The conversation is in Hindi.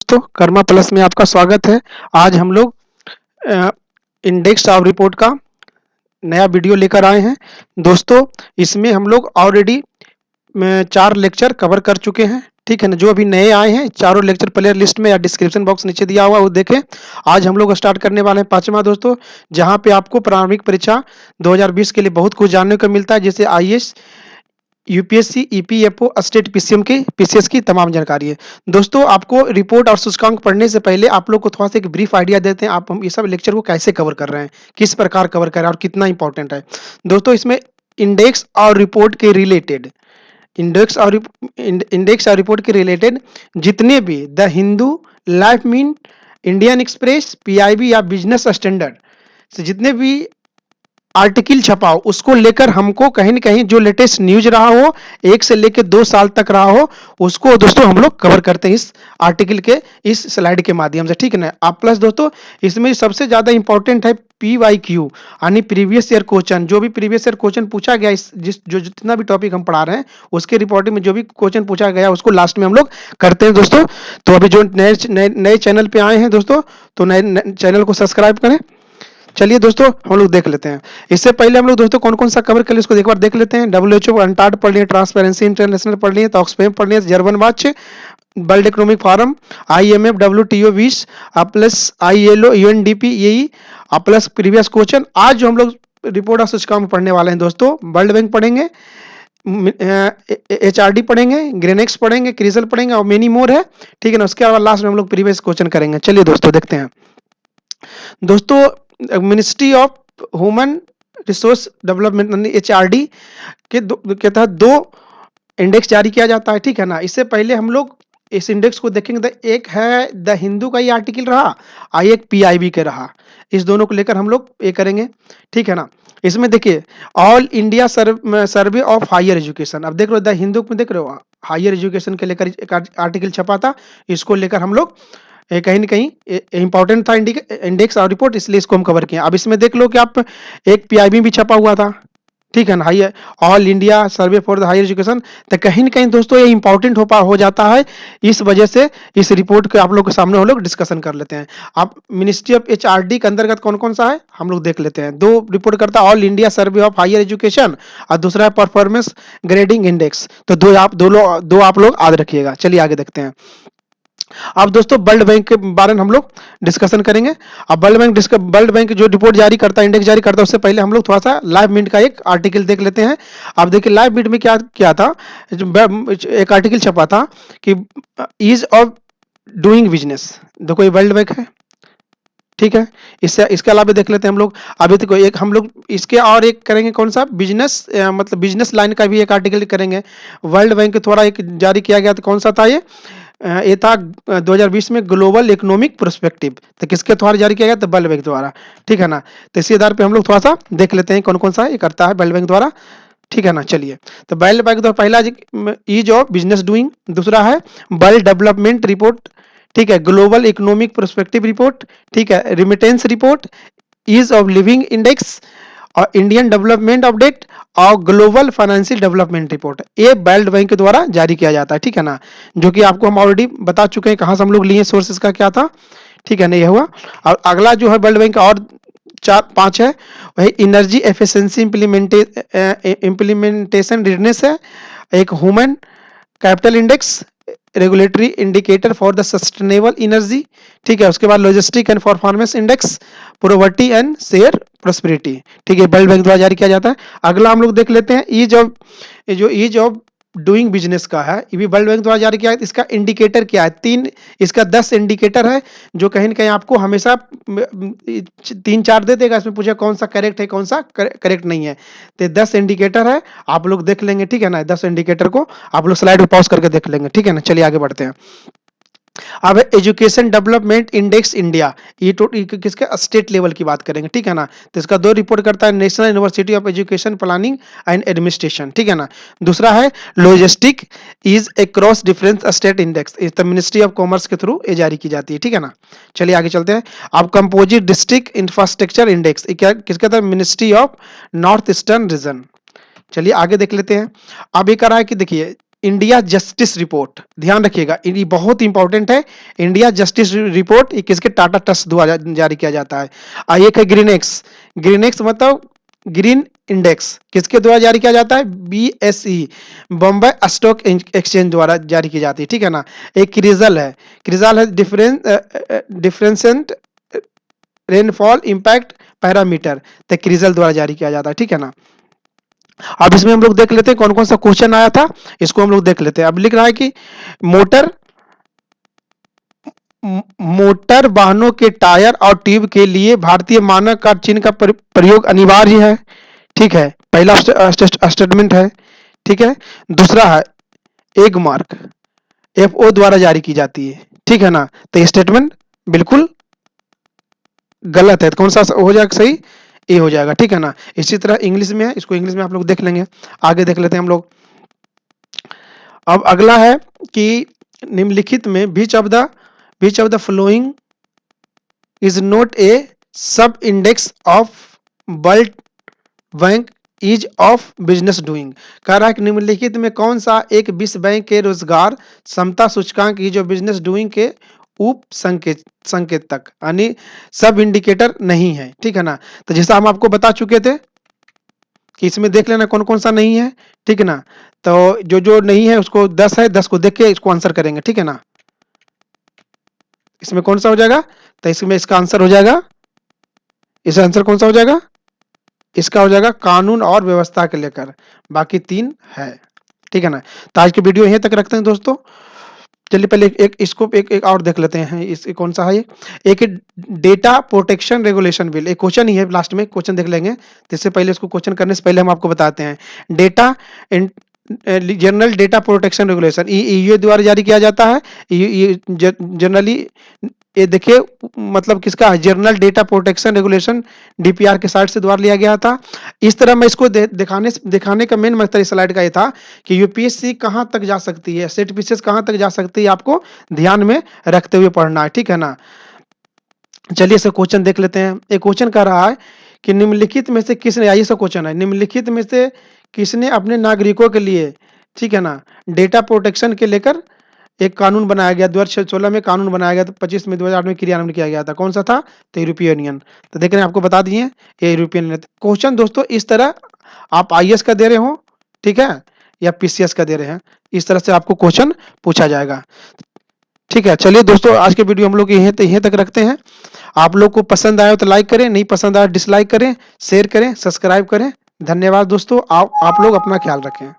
दोस्तों कर्मा प्लस में आपका स्वागत है। आज हम लोग इंडेक्स ऑफ रिपोर्ट का नया वीडियो लेकर आए हैं। दोस्तों इसमें हम लोग ऑलरेडी 4 लेक्चर कवर कर चुके हैं। ठीक है ना, जो अभी नए आए हैं चारों लेक्चर प्लेयर लिस्ट में या डिस्क्रिप्शन बॉक्स नीचे दिया हुआ है वो देखें। आज हम लोग स्टार्ट करने वाले हैं 5वां दोस्तों, जहां पे आपको प्रारंभिक परीक्षा 2020 के लिए बहुत कुछ जानने को मिलता है, जैसे IAS, UPSC, EPFO, state PCM की पीसीएस की तमाम जानकारी है। दोस्तों आपको रिपोर्ट और सूचकांक पढ़ने से पहले आप लोग को थोड़ा सा एक ब्रीफ आइडिया देते हैं, आप हम ये सब लेक्चर को कैसे कवर कर रहे हैं, किस प्रकार कवर कर रहे हैं और कितना इंपॉर्टेंट है। दोस्तों इसमें इंडेक्स और रिपोर्ट के रिलेटेड इंडेक्स और रिपोर्ट के रिलेटेड जितने भी the Hindu, life minute, Indian express, PIB या बिजनेस स्टैंडर्ड से जितने भी आर्टिकल छपा हो उसको लेकर हमको कहीं न कहीं जो लेटेस्ट न्यूज रहा हो 1 से लेकर 2 साल तक रहा हो उसको दोस्तों हम लोग कवर करते हैं इस आर्टिकल के इस स्लाइड के माध्यम से। ठीक है ना। आप प्लस दोस्तों इसमें सबसे ज़्यादा इंपॉर्टेंट है पीवाईक्यू यानी प्रीवियस ईयर क्वेश्चन। जो भी प्रीवियस ईयर क्वेश्चन पूछा गया इस जितना भी टॉपिक हम पढ़ा रहे हैं उसके रिपोर्टिंग में जो भी क्वेश्चन पूछा गया उसको लास्ट में हम लोग करते हैं दोस्तों। तो अभी जो नए चैनल पे आए हैं दोस्तों तो नए चैनल को सब्सक्राइब करें। चलिए दोस्तों हम लोग देख लेते हैं। इससे पहले हम लोग दोस्तों कौन कौन सा कवर कर लिए उसको एक बार देख लेते हैं। डब्ल्यूएचओ अनटार्ड पढ़ लिए, ट्रांसपेरेंसी इंटरनेशनल पढ़ लिए, तो ऑक्सफैम पढ़ लिए, German watch, world economic forum, IMF, WTO 20 plus ILO, UNDP, यही प्लस प्रीवियस क्वेश्चन। आज जो हम लोग रिपोर्ट ऑफ सूचकांक पढ़ने वाले हैं दोस्तों, वर्ल्ड बैंक पढ़ेंगे, एचआरडी पढ़ेंगे, ग्रेनेक्स पढ़ेंगे, क्रिजल पढ़ेंगे और मेनी मोर है। ठीक है ना। उसके बाद लास्ट में हम लोग प्रीवियस क्वेश्चन करेंगे। चलिए दोस्तों देखते हैं। दोस्तों ministry of human resource development HRD के तहत 2 इंडेक्स जारी किया जाता है। ठीक है ना। इससे पहले हम लोग इस इंडेक्स को देखेंगे तो एक है द हिंदू का ये आर्टिकल रहा और एक पीआईबी के रहा। इस दोनों को लेकर हम लोग ये करेंगे। ठीक है ना। इसमें देखिए all India survey of higher education, अब देख रहे हो द हिंदू में देख रहे हो हायर एजुकेशन के लेकर एक आर्टिकल छपा था। इसको लेकर हम लोग कहीं न कहीं इंपॉर्टेंट था इंडेक्स और रिपोर्ट, इसलिए इसको हम कवर किए। अब इसमें देख लो कि आप एक पीआईबी भी छपा हुआ था। ठीक है ना। Hi all India survey for the higher education, तो कहीं न कहीं दोस्तों ये इंपॉर्टेंट हो जाता है। इस वजह से इस रिपोर्ट के आप लोग के सामने हम लोग डिस्कशन कर लेते हैं। अब मिनिस्ट्री ऑफ एचआरडी के अंतर्गत कौन-कौन सा है हम लोग देख लेते हैं। 2 रिपोर्ट करता है, all India survey of higher education और दूसरा है परफॉर्मेंस ग्रेडिंग इंडेक्स। तो 2 आप लोग याद रखिएगा। चलिए आगे देखते हैं। अब दोस्तों वर्ल्ड बैंक के बारे में हम लोग डिस्कशन करेंगे। अब वर्ल्ड बैंक जो रिपोर्ट जारी करता है, इंडेक्स जारी करता है, उससे पहले हम लोग थोड़ा सा लाइव मिनट का एक आर्टिकल देख लेते हैं। अब देखिए लाइव मिनट में क्या क्या था, एक आर्टिकल छपा था कि ईज ऑफ डूइंग बिजनेस। देखो ये वर्ल्ड बैंक है। ठीक है। इससे इसके अलावा देख लेते हैं हम लोग। अभी तक एक हम लोग इसके और एक करेंगे कौन सा बिजनेस मतलब बिजनेस लाइन का भी एक आर्टिकल करेंगे। वर्ल्ड बैंक द्वारा एक जारी किया गया था, कौन सा था ये था 2020 में ग्लोबल इकोनॉमिक पर्सपेक्टिव। तो किसके द्वारा जारी किया गया था, वर्ल्ड बैंक द्वारा। ठीक है ना। तो इसी आधार पे हम लोग थोड़ा सा देख लेते हैं कौन कौन सा ये करता है वर्ल्ड बैंक द्वारा। ठीक है ना। चलिए तो वर्ल्ड बैंक द्वारा पहला ईज ऑफ बिजनेस डूइंग, दूसरा है वर्ल्ड डेवलपमेंट रिपोर्ट, ठीक है, ग्लोबल इकोनॉमिक पर्सपेक्टिव रिपोर्ट, ठीक है, remittance report, ease of living index और इंडियन डेवलपमेंट अपडेट और ग्लोबल फाइनेंशियल डेवलपमेंट रिपोर्ट। ये वर्ल्ड बैंक के द्वारा जारी किया जाता है। ठीक है ना। जो कि आपको हम ऑलरेडी बता चुके हैं कहाँ से हम लोग लिए, सोर्सेस का क्या था। ठीक है ना। ये हुआ। और अगला जो है वर्ल्ड बैंक का और 4-5 है, वही एनर्जी एफिशिएंसी इम्प्लीमेंटेशन रेडनेस है, एक human capital index, regulatory indicator for the sustainable energy. ठीक है। उसके बाद logistic and performance index, poverty and share prosperity. ठीक है। वर्ल्ड बैंक द्वारा जारी किया जाता है। अगला हम लोग देख लेते हैं ईज ऑफ डूइंग बिजनेस का है, ये भी वर्ल्ड बैंक द्वारा जारी किया है। इसका इंडिकेटर क्या है, 3 इसका 10 इंडिकेटर है जो कहीं ना कहीं आपको हमेशा 3-4 दे देगा। इसमें पूछे कौन सा करेक्ट है कौन सा करेक्ट नहीं है। तो 10 इंडिकेटर है, आप लोग देख लेंगे। ठीक है ना। 10 इंडिकेटर को आप लोग स्लाइड पे पॉज करके देख लेंगे। ठीक है ना। चलिए आगे बढ़ते हैं। अब एजुकेशन डेवलपमेंट इंडेक्स इंडिया, ये किसके स्टेट लेवल की बात करेंगे। ठीक है ना। तो इसका 2 रिपोर्ट करता है, national university of education planning and administration. ठीक है ना। दूसरा है logistic is across different state index, इस मिनिस्ट्री ऑफ कॉमर्स के थ्रू ये जारी की जाती है। ठीक है ना। चलिए आगे चलते हैं। अब कंपोजिट डिस्ट्रिक्ट इंफ्रास्ट्रक्चर इंडेक्स, क्या किसका था, ministry of north eastern region. चलिए आगे देख लेते हैं। अब ये कह रहा है कि देखिए इंडिया जस्टिस रिपोर्ट, ध्यान रखिएगा ये बहुत इंपॉर्टेंट है। इंडिया जस्टिस रिपोर्ट ये किसके, टाटा ट्रस्ट द्वारा जारी किया जाता है। एक है ग्रीनएक्स, ग्रीनएक्स मतलब ग्रीन इंडेक्स, किसके द्वारा जारी किया जाता है, बीएसई, बॉम्बे स्टॉक एक्सचेंज द्वारा जारी की जाती है, ठीक है ना। एक क्रिजल है, क्रिजल है डिफरेंसेंट रेनफॉल इंपैक्ट पैरामीटर, तो क्रिजल द्वारा जारी किया जाता है, ठीक है ना। अब इसमें हम लोग देख लेते हैं कौन कौन सा क्वेश्चन आया था, इसको हम लोग देख लेते हैं। अब लिख रहा है कि मोटर मोटर वाहनों के टायर और ट्यूब के लिए भारतीय मानक का चिन्ह का प्रयोग अनिवार्य है, ठीक है, पहला स्टेटमेंट है, ठीक है। दूसरा है एग मार्क एफओ द्वारा जारी की जाती है, ठीक है ना, तो ये स्टेटमेंट बिल्कुल गलत है, तो कौन सा हो जाएगा सही, ए हो जाएगा, ठीक है ना। इसी तरह इंग्लिश में है, इसको इंग्लिश में आप लोग देख लेंगे, आगे देख लेते हैं हम लोग। अब अगला है कि निम्नलिखित में which of the following is not a sub index of World Bank ease of business doing. कह रहा है कि निम्नलिखित में कौन सा एक विश्व बैंक के रोजगार क्षमता सूचकांक की जो बिजनेस डूइंग के उप संकेतक यानी सब इंडिकेटर नहीं है, ठीक है ना। तो जैसा हम आपको बता चुके थे कि इसमें देख लेना कौन कौन सा नहीं है, ठीक है ना। तो जो जो नहीं है उसको 10 है, 10 को देख के इसको आंसर करेंगे, ठीक है ना। इसमें कौन सा हो जाएगा, तो इसमें इसका आंसर हो जाएगा, इसका आंसर कौन सा हो जाएगा, इसका हो जाएगा कानून और व्यवस्था के लेकर, बाकी 3 है, ठीक है ना। तो आज की वीडियो यहीं तक रखते हैं दोस्तों। चलिए पहले एक इसको एक और देख लेते हैं, इस कौन सा है ये, एक डेटा प्रोटेक्शन रेगुलेशन बिल, एक क्वेश्चन ही है, लास्ट में क्वेश्चन देख लेंगे। तो इससे पहले इसको क्वेश्चन करने से पहले हम आपको बताते हैं, data general data protection regulation EU द्वारा जारी किया जाता है। जनरली ये देखिए मतलब किसका है, general data protection regulation DPR के साइट से द्वारा लिया गया था। इस तरह मैं इसको दिखाने का मेन मकसद इस स्लाइड का ये था कि यूपीएससी कहाँ तक जा सकती है, सेट पीसेस कहाँ तक जा सकती है, आपको ध्यान में रखते हुए पढ़ना है, ठीक है ना। चलिए इसे क्वेश्चन देख लेते हैं। एक क्वेश्चन कह रहा है कि निम्नलिखित में से किसने, ये सब क्वेश्चन है, निम्नलिखित में से किसने अपने नागरिकों के लिए, ठीक है ना, डेटा प्रोटेक्शन के लेकर एक कानून बनाया गया, 2016 में कानून बनाया गया, तो 25 में 2008 में क्रियान्वयन किया गया था, कौन सा था, तो यूरोपीय यूनियन। तो देख रहे हैं आपको बता दिए ये यूरोपियन यूनियन। क्वेश्चन दोस्तों इस तरह आप आईएएस का दे रहे हो, ठीक है, या पीसीएस का दे रहे हैं, इस तरह से आपको क्वेश्चन पूछा जाएगा, ठीक है। चलिए दोस्तों आज के वीडियो हम लोग यहीं तक रखते हैं। आप लोग को पसंद आया तो लाइक करें, नहीं पसंद आया डिसलाइक करें, शेयर करें, सब्सक्राइब करें। धन्यवाद दोस्तों, आप लोग अपना ख्याल रखें।